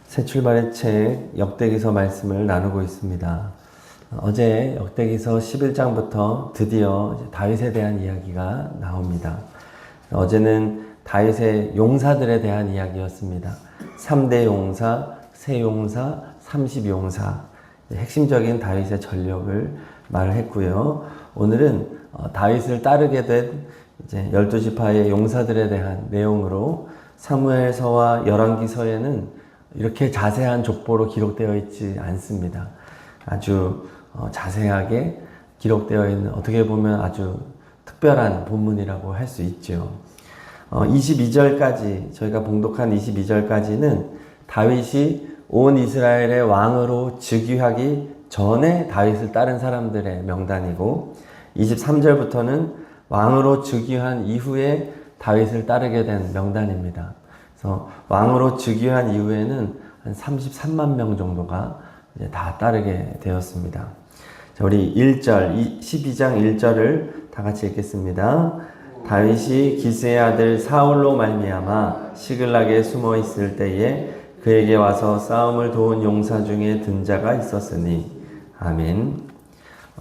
새 출발의 책 역대기서 말씀을 나누고 있습니다. 어제 역대기서 11장부터 드디어 다윗에 대한 이야기가 나옵니다. 어제는 다윗의 용사들에 대한 이야기였습니다. 3대 용사, 세 용사, 30용사, 핵심적인 다윗의 전력을 말을 했고요. 오늘은 다윗을 따르게 된 이제 12지파의 용사들에 대한 내용으로 사무엘서와 열왕기서에는 이렇게 자세한 족보로 기록되어 있지 않습니다. 아주 자세하게 기록되어 있는, 어떻게 보면 아주 특별한 본문이라고 할 수 있죠. 22절까지, 저희가 봉독한 22절까지는 다윗이 온 이스라엘의 왕으로 즉위하기 전에 다윗을 따른 사람들의 명단이고, 23절부터는 왕으로 즉위한 이후에 다윗을 따르게 된 명단입니다. 그래서 왕으로 즉위한 이후에는 한 33만 명 정도가 이제 다 따르게 되었습니다. 자, 우리 1절, 12장 1절을 다 같이 읽겠습니다. 다윗이 기스의 아들 사울로 말미암아 시글락에 숨어 있을 때에 그에게 와서 싸움을 도운 용사 중에 든 자가 있었으니. 아멘.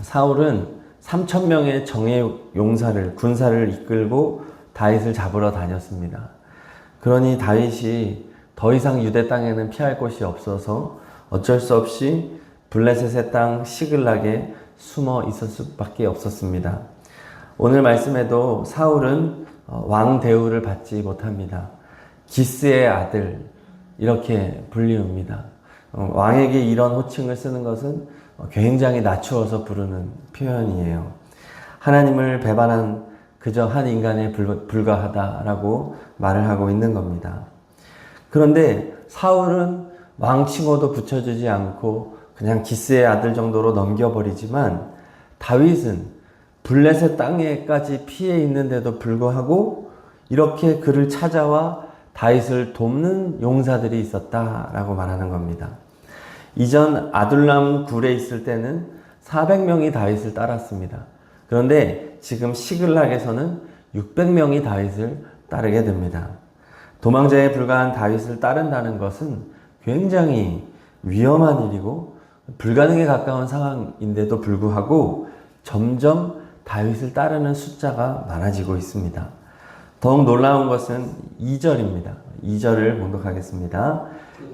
사울은 3,000명의 정예 용사를, 군사를 이끌고 다윗을 잡으러 다녔습니다. 그러니 다윗이 더 이상 유대 땅에는 피할 곳이 없어서 어쩔 수 없이 블레셋의 땅 시글락에 숨어 있을 수밖에 없었습니다. 오늘 말씀에도 사울은 왕 대우를 받지 못합니다. 기스의 아들, 이렇게 불리웁니다. 왕에게 이런 호칭을 쓰는 것은 굉장히 낮추어서 부르는 표현이에요. 하나님을 배반한 그저 한 인간에 불과하다라고 말을 하고 있는 겁니다. 그런데 사울은 왕칭호도 붙여주지 않고 그냥 기스의 아들 정도로 넘겨버리지만, 다윗은 블레셋 땅에까지 피해 있는데도 불구하고 이렇게 그를 찾아와 다윗을 돕는 용사들이 있었다라고 말하는 겁니다. 이전 아둘람 굴에 있을 때는 400명이 다윗을 따랐습니다. 그런데 지금 시글락에서는 600명이 다윗을 따르게 됩니다. 도망자에 불과한 다윗을 따른다는 것은 굉장히 위험한 일이고 불가능에 가까운 상황인데도 불구하고 점점 다윗을 따르는 숫자가 많아지고 있습니다. 더욱 놀라운 것은 2절입니다. 2절을 봉독하겠습니다.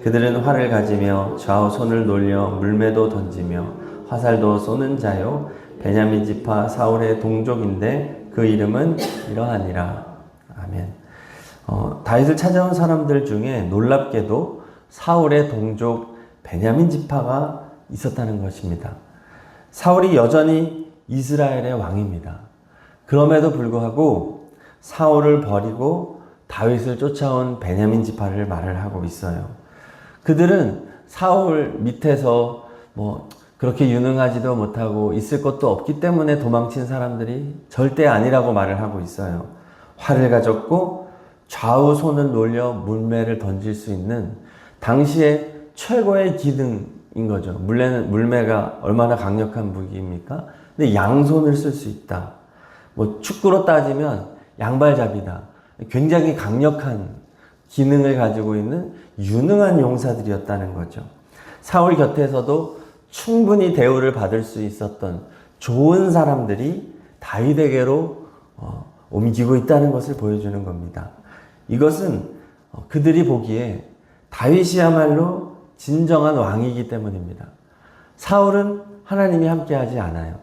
그들은 활을 가지며 좌우 손을 놀려 물매도 던지며 화살도 쏘는 자요 베냐민 지파 사울의 동족인데 그 이름은 이러하니라. 아멘. 다윗을 찾아온 사람들 중에 놀랍게도 사울의 동족 베냐민 지파가 있었다는 것입니다. 사울이 여전히 이스라엘의 왕입니다. 그럼에도 불구하고 사울을 버리고 다윗을 쫓아온 베냐민 지파를 말을 하고 있어요. 그들은 사울 밑에서 그렇게 유능하지도 못하고 있을 것도 없기 때문에 도망친 사람들이 절대 아니라고 말을 하고 있어요. 활을 가졌고 좌우 손을 놀려 물매를 던질 수 있는 당시의 최고의 기능인 거죠. 물매가 얼마나 강력한 무기입니까? 근데 양손을 쓸 수 있다. 축구로 따지면 양발잡이다. 굉장히 강력한 기능을 가지고 있는 유능한 용사들이었다는 거죠. 사울 곁에서도 충분히 대우를 받을 수 있었던 좋은 사람들이 다윗에게로 옮기고 있다는 것을 보여주는 겁니다. 이것은 그들이 보기에 다윗이야말로 진정한 왕이기 때문입니다. 사울은 하나님이 함께하지 않아요.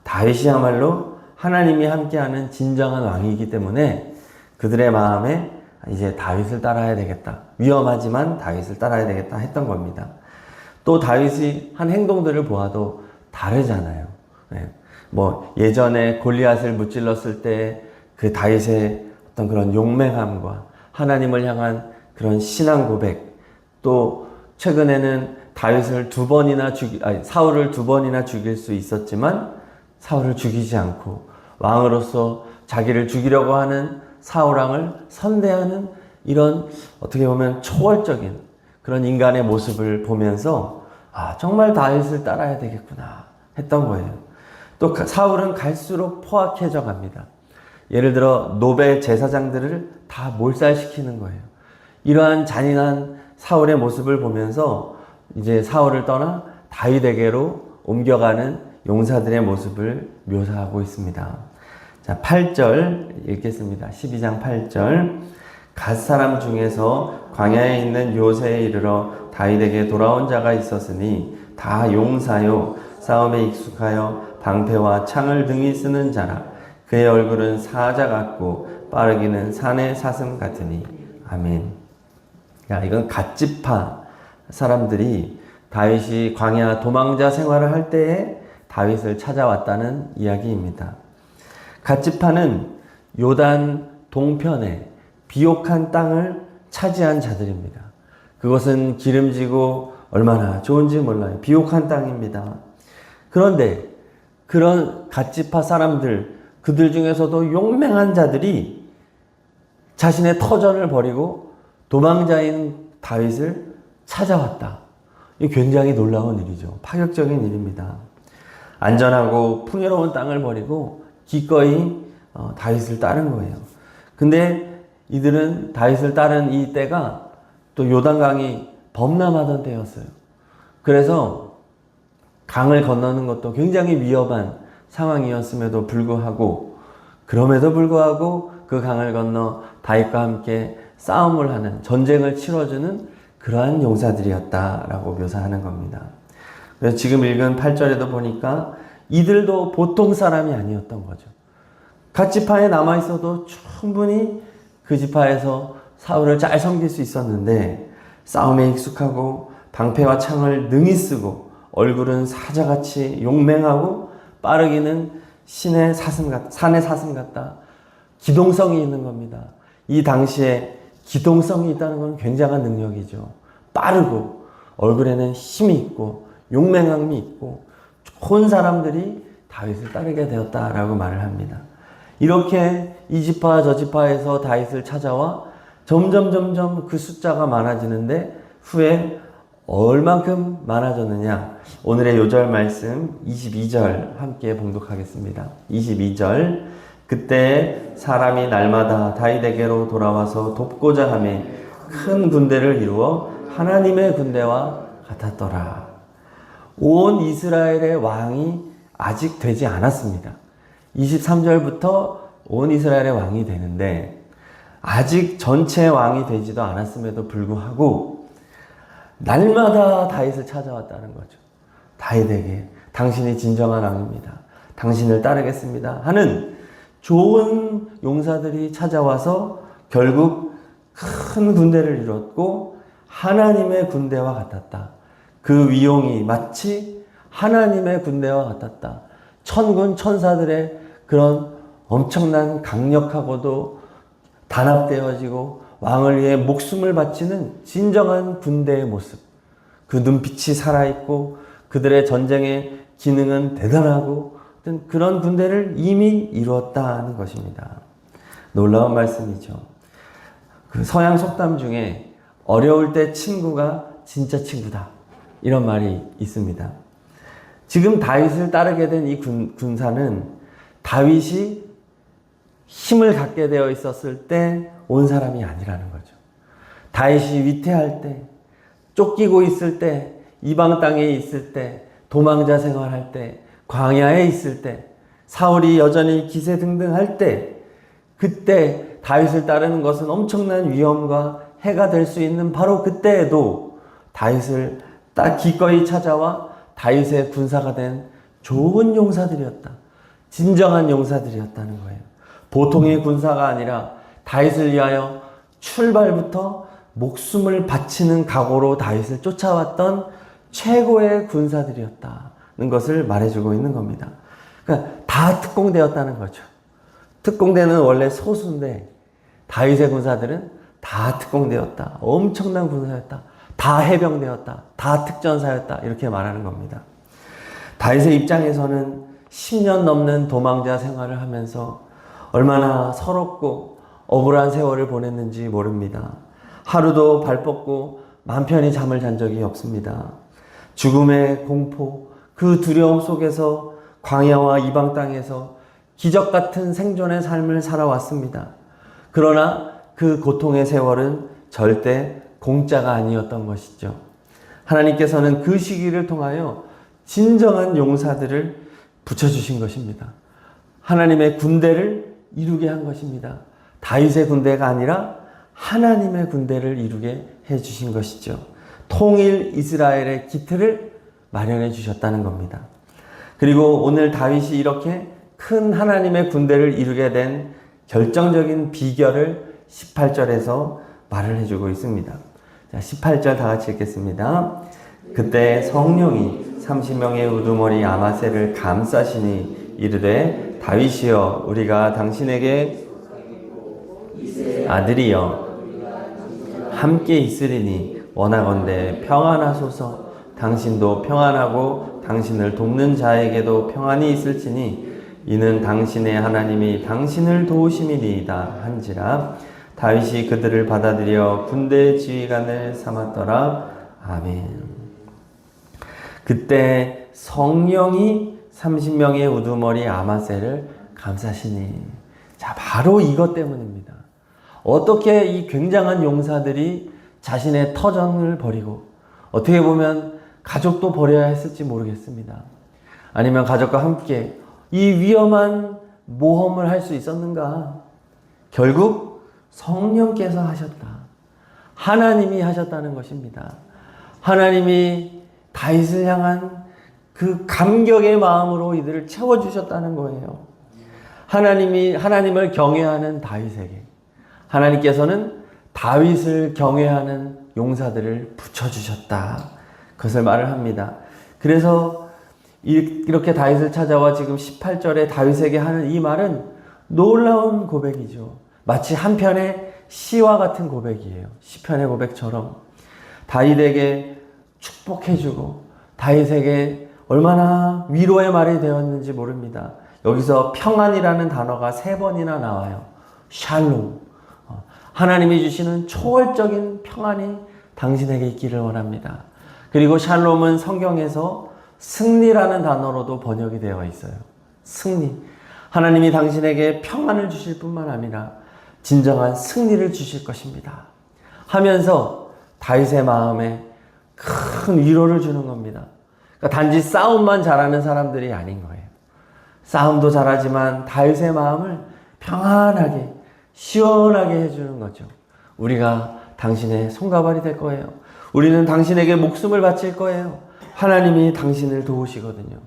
다윗이야말로 하나님이 함께하는 진정한 왕이기 때문에 그들의 마음에 이제 다윗을 따라야 되겠다. 위험하지만 다윗을 따라야 되겠다 했던 겁니다. 또 다윗이 한 행동들을 보아도 다르잖아요. 예전에 골리앗을 무찔렀을 때 그 다윗의 어떤 그런 용맹함과 하나님을 향한 그런 신앙 고백, 또 최근에는 다윗을 사울을 2번이나 죽일 수 있었지만 사울을 죽이지 않고 왕으로서 자기를 죽이려고 하는 사울왕을 선대하는 이런 어떻게 보면 초월적인 그런 인간의 모습을 보면서 정말 다윗을 따라야 되겠구나 했던 거예요. 또 사울은 갈수록 포악해져 갑니다. 예를 들어 노베 제사장들을 다 몰살시키는 거예요. 이러한 잔인한 사울의 모습을 보면서 이제 사울을 떠나 다윗에게로 옮겨가는 용사들의 모습을 묘사하고 있습니다. 자, 8절 읽겠습니다. 12장 8절. 갓 사람 중에서 광야에 있는 요새에 이르러 다윗에게 돌아온 자가 있었으니 다 용사요 싸움에 익숙하여 방패와 창을 등이 쓰는 자라. 그의 얼굴은 사자 같고 빠르기는 산의 사슴 같으니. 아멘. 야, 이건 갓지파 사람들이 다윗이 광야 도망자 생활을 할 때에 다윗을 찾아왔다는 이야기입니다. 갓지파는 요단 동편에 비옥한 땅을 차지한 자들입니다. 그것은 기름지고 얼마나 좋은지 몰라요. 비옥한 땅입니다. 그런데 그런 갓지파 사람들, 그들 중에서도 용맹한 자들이 자신의 터전을 버리고 도망자인 다윗을 찾아왔다. 이 굉장히 놀라운 일이죠. 파격적인 일입니다. 안전하고 풍요로운 땅을 버리고 기꺼이 다윗을 따른 거예요. 근데 이들은 다윗을 따른 이 때가 또 요단강이 범람하던 때였어요. 그래서 강을 건너는 것도 굉장히 위험한 상황이었음에도 불구하고, 그럼에도 불구하고 그 강을 건너 다윗과 함께 싸움을 하는, 전쟁을 치러주는 그러한 용사들이었다라고 묘사하는 겁니다. 그래서 지금 읽은 8절에도 보니까 이들도 보통 사람이 아니었던 거죠. 갓 지파에 남아있어도 충분히 그 지파에서 사울을 잘 섬길 수 있었는데, 싸움에 익숙하고 방패와 창을 능히 쓰고 얼굴은 사자같이 용맹하고 빠르기는 산의 사슴 같다. 기동성이 있는 겁니다. 이 당시에 기동성이 있다는 건 굉장한 능력이죠. 빠르고 얼굴에는 힘이 있고 용맹함이 있고 좋은 사람들이 다윗을 따르게 되었다라고 말을 합니다. 이렇게 이 지파 저 지파에서 다윗을 찾아와 점점 그 숫자가 많아지는데, 후에 얼만큼 많아졌느냐. 오늘의 요절 말씀 22절 함께 봉독하겠습니다. 22절. 그때 사람이 날마다 다윗에게로 돌아와서 돕고자 하며 큰 군대를 이루어 하나님의 군대와 같았더라. 온 이스라엘의 왕이 아직 되지 않았습니다. 23절부터 온 이스라엘의 왕이 되는데 아직 전체 왕이 되지도 않았음에도 불구하고 날마다 다윗을 찾아왔다는 거죠. 다윗에게 당신이 진정한 왕입니다. 당신을 따르겠습니다 하는 좋은 용사들이 찾아와서 결국 큰 군대를 이뤘고 하나님의 군대와 같았다. 그 위용이 마치 하나님의 군대와 같았다. 천군 천사들의 그런 엄청난 강력하고도 단합되어지고 왕을 위해 목숨을 바치는 진정한 군대의 모습. 그 눈빛이 살아있고 그들의 전쟁의 기능은 대단하고 그런 군대를 이미 이루었다는 것입니다. 놀라운 말씀이죠. 그 서양 속담 중에 어려울 때 친구가 진짜 친구다, 이런 말이 있습니다. 지금 다윗을 따르게 된 이 군사는 다윗이 힘을 갖게 되어 있었을 때 온 사람이 아니라는 거죠. 다윗이 위태할 때, 쫓기고 있을 때, 이방 땅에 있을 때, 도망자 생활할 때, 광야에 있을 때, 사울이 여전히 기세등등할 때, 그때 다윗을 따르는 것은 엄청난 위험과 해가 될 수 있는 바로 그때에도 다윗을 딱 기꺼이 찾아와 다윗의 군사가 된 좋은 용사들이었다. 진정한 용사들이었다는 거예요. 보통의 군사가 아니라 다윗을 위하여 출발부터 목숨을 바치는 각오로 다윗을 쫓아왔던 최고의 군사들이었다는 것을 말해주고 있는 겁니다. 그러니까 다 특공대였다는 거죠. 특공대는 원래 소수인데 다윗의 군사들은 다 특공대였다. 엄청난 군사였다. 다 해병대였다. 다 특전사였다. 이렇게 말하는 겁니다. 다윗의 입장에서는 10년 넘는 도망자 생활을 하면서 얼마나 서럽고 억울한 세월을 보냈는지 모릅니다. 하루도 발 뻗고 맘 편히 잠을 잔 적이 없습니다. 죽음의 공포, 그 두려움 속에서 광야와 이방 땅에서 기적 같은 생존의 삶을 살아왔습니다. 그러나 그 고통의 세월은 절대 공짜가 아니었던 것이죠. 하나님께서는 그 시기를 통하여 진정한 용사들을 붙여주신 것입니다. 하나님의 군대를 이루게 한 것입니다. 다윗의 군대가 아니라 하나님의 군대를 이루게 해주신 것이죠. 통일 이스라엘의 기틀을 마련해 주셨다는 겁니다. 그리고 오늘 다윗이 이렇게 큰 하나님의 군대를 이루게 된 결정적인 비결을 18절에서 말을 해주고 있습니다. 자, 18절 다 같이 읽겠습니다. 그때 성령이 30명의 우두머리 아마새를 감싸시니 이르되 다윗이여 우리가 당신에게 아들이여 함께 있으리니 원하건대 평안하소서. 당신도 평안하고 당신을 돕는 자에게도 평안이 있을지니 이는 당신의 하나님이 당신을 도우심이니이다 한지라. 다윗이 그들을 받아들여 군대 지휘관을 삼았더라. 아멘. 그때 성령이 30명의 우두머리 아마새를 감싸시니. 자, 바로 이것 때문입니다. 어떻게 이 굉장한 용사들이 자신의 터전을 버리고 어떻게 보면 가족도 버려야 했을지 모르겠습니다. 아니면 가족과 함께 이 위험한 모험을 할 수 있었는가? 결국 성령께서 하셨다. 하나님이 하셨다는 것입니다. 하나님이 다윗을 향한 그 감격의 마음으로 이들을 채워주셨다는 거예요. 하나님을 경외하는 다윗에게 하나님께서는 다윗을 경외하는 용사들을 붙여주셨다. 그것을 말을 합니다. 그래서 이렇게 다윗을 찾아와 지금 18절에 다윗에게 하는 이 말은 놀라운 고백이죠. 마치 한 편의 시와 같은 고백이에요. 시편의 고백처럼 다윗에게 축복해주고 다윗에게 얼마나 위로의 말이 되었는지 모릅니다. 여기서 평안이라는 단어가 3번이나 나와요. 샬롬. 하나님이 주시는 초월적인 평안이 당신에게 있기를 원합니다. 그리고 샬롬은 성경에서 승리라는 단어로도 번역이 되어 있어요. 승리. 하나님이 당신에게 평안을 주실 뿐만 아니라 진정한 승리를 주실 것입니다. 하면서 다윗의 마음에 큰 위로를 주는 겁니다. 그러니까 단지 싸움만 잘하는 사람들이 아닌 거예요. 싸움도 잘하지만 다윗의 마음을 평안하게 시원하게 해주는 거죠. 우리가 당신의 손가발이 될 거예요. 우리는 당신에게 목숨을 바칠 거예요. 하나님이 당신을 도우시거든요.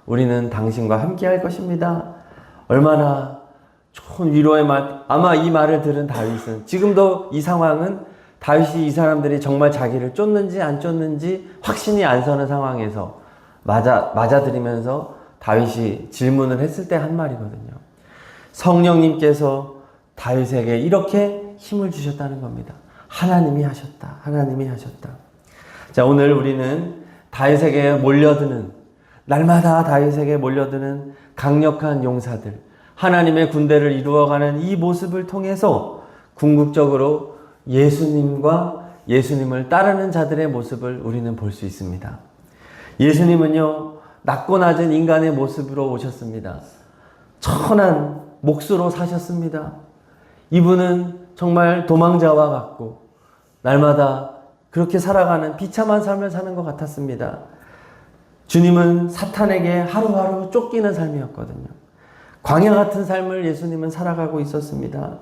우리는 당신과 함께 할 것입니다. 얼마나 좋은 위로의 말. 아마 이 말을 들은 다윗은 지금도 이 상황은 다윗이 이 사람들이 정말 자기를 쫓는지 안 쫓는지 확신이 안 서는 상황에서 맞아들이면서 다윗이 질문을 했을 때 한 말이거든요. 성령님께서 다윗에게 이렇게 힘을 주셨다는 겁니다. 하나님이 하셨다. 하나님이 하셨다. 자, 오늘 우리는 다윗에게 몰려드는, 날마다 다윗에게 몰려드는 강력한 용사들, 하나님의 군대를 이루어가는 이 모습을 통해서 궁극적으로 예수님과 예수님을 따르는 자들의 모습을 우리는 볼 수 있습니다. 예수님은요, 낮고 낮은 인간의 모습으로 오셨습니다. 천한 몫으로 사셨습니다. 이분은 정말 도망자와 같고 날마다 그렇게 살아가는 비참한 삶을 사는 것 같았습니다. 주님은 사탄에게 하루하루 쫓기는 삶이었거든요. 광야 같은 삶을 예수님은 살아가고 있었습니다.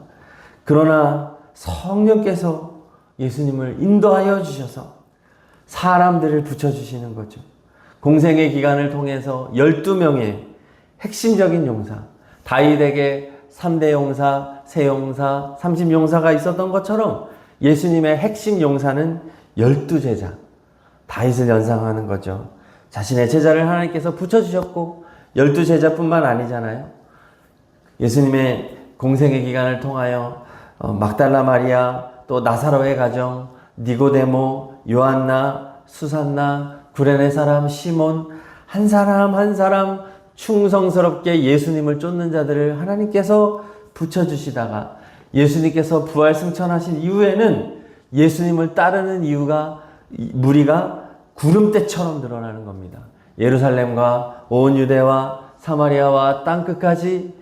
그러나 성령께서 예수님을 인도하여 주셔서 사람들을 붙여주시는 거죠. 공생의 기간을 통해서 12명의 핵심적인 용사, 다윗에게 3대 용사, 세용사, 30용사가 있었던 것처럼 예수님의 핵심 용사는 12제자, 다윗을 연상하는 거죠. 자신의 제자를 하나님께서 붙여주셨고 12제자뿐만 아니잖아요. 예수님의 공생의 기간을 통하여 막달라 마리아, 또 나사로의 가정, 니고데모, 요한나, 수산나, 구레네 사람 시몬, 한 사람 한 사람 충성스럽게 예수님을 쫓는 자들을 하나님께서 붙여주시다가 예수님께서 부활 승천하신 이후에는 예수님을 따르는 무리가 구름대처럼 늘어나는 겁니다. 예루살렘과 온 유대와 사마리아와 땅끝까지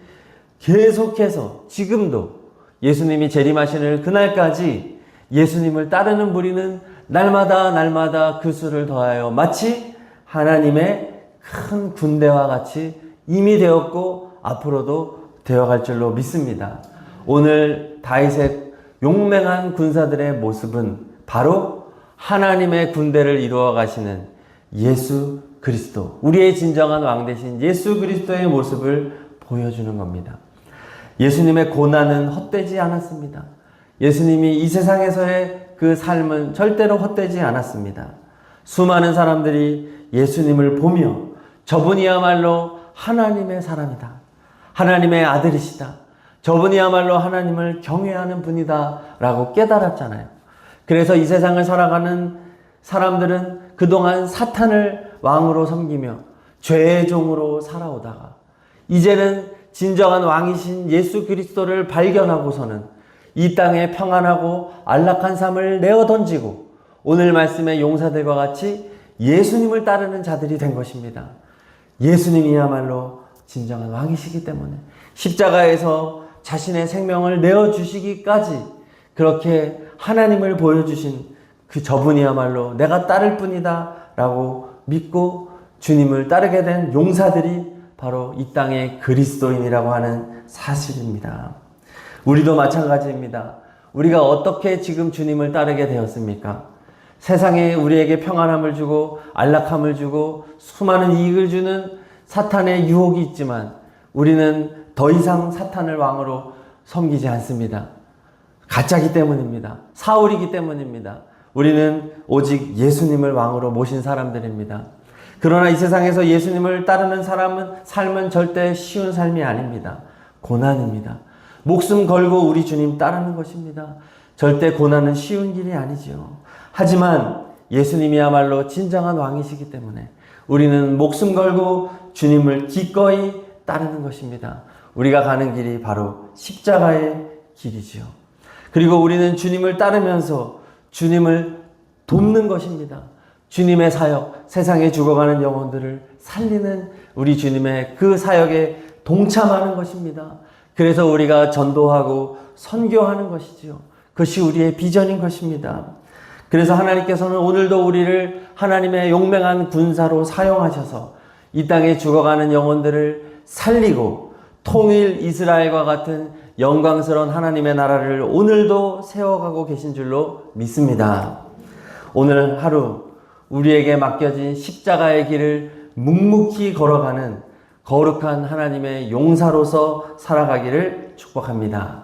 계속해서 지금도 예수님이 재림하시는 그날까지 예수님을 따르는 무리는 날마다 그 수를 더하여 마치 하나님의 큰 군대와 같이 이미 되었고 앞으로도 되어갈 줄로 믿습니다. 오늘 다윗의 용맹한 군사들의 모습은 바로 하나님의 군대를 이루어 가시는 예수 그리스도, 우리의 진정한 왕 되신 예수 그리스도의 모습을 보여주는 겁니다. 예수님의 고난은 헛되지 않았습니다. 예수님이 이 세상에서의 그 삶은 절대로 헛되지 않았습니다. 수많은 사람들이 예수님을 보며 저분이야말로 하나님의 사람이다, 하나님의 아들이시다, 저분이야말로 하나님을 경외하는 분이다 라고 깨달았잖아요. 그래서 이 세상을 살아가는 사람들은 그동안 사탄을 왕으로 섬기며 죄의 종으로 살아오다가 이제는 진정한 왕이신 예수 그리스도를 발견하고서는 이 땅에 평안하고 안락한 삶을 내어 던지고 오늘 말씀의 용사들과 같이 예수님을 따르는 자들이 된 것입니다. 예수님이야말로 진정한 왕이시기 때문에 십자가에서 자신의 생명을 내어주시기까지 그렇게 하나님을 보여주신 그 저분이야말로 내가 따를 뿐이다 라고 믿고 주님을 따르게 된 용사들이 바로 이 땅의 그리스도인이라고 하는 사실입니다. 우리도 마찬가지입니다. 우리가 어떻게 지금 주님을 따르게 되었습니까? 세상에 우리에게 평안함을 주고 안락함을 주고 수많은 이익을 주는 사탄의 유혹이 있지만 우리는 더 이상 사탄을 왕으로 섬기지 않습니다. 가짜기 때문입니다. 사울이기 때문입니다. 우리는 오직 예수님을 왕으로 모신 사람들입니다. 그러나 이 세상에서 예수님을 따르는 삶은 절대 쉬운 삶이 아닙니다. 고난입니다. 목숨 걸고 우리 주님 따르는 것입니다. 절대 고난은 쉬운 길이 아니죠. 하지만 예수님이야말로 진정한 왕이시기 때문에 우리는 목숨 걸고 주님을 기꺼이 따르는 것입니다. 우리가 가는 길이 바로 십자가의 길이지요. 그리고 우리는 주님을 따르면서 주님을 돕는 것입니다. 주님의 사역, 세상에 죽어가는 영혼들을 살리는 우리 주님의 그 사역에 동참하는 것입니다. 그래서 우리가 전도하고 선교하는 것이지요. 그것이 우리의 비전인 것입니다. 그래서 하나님께서는 오늘도 우리를 하나님의 용맹한 군사로 사용하셔서 이 땅에 죽어가는 영혼들을 살리고 통일 이스라엘과 같은 영광스러운 하나님의 나라를 오늘도 세워가고 계신 줄로 믿습니다. 오늘 하루 우리에게 맡겨진 십자가의 길을 묵묵히 걸어가는 거룩한 하나님의 용사로서 살아가기를 축복합니다.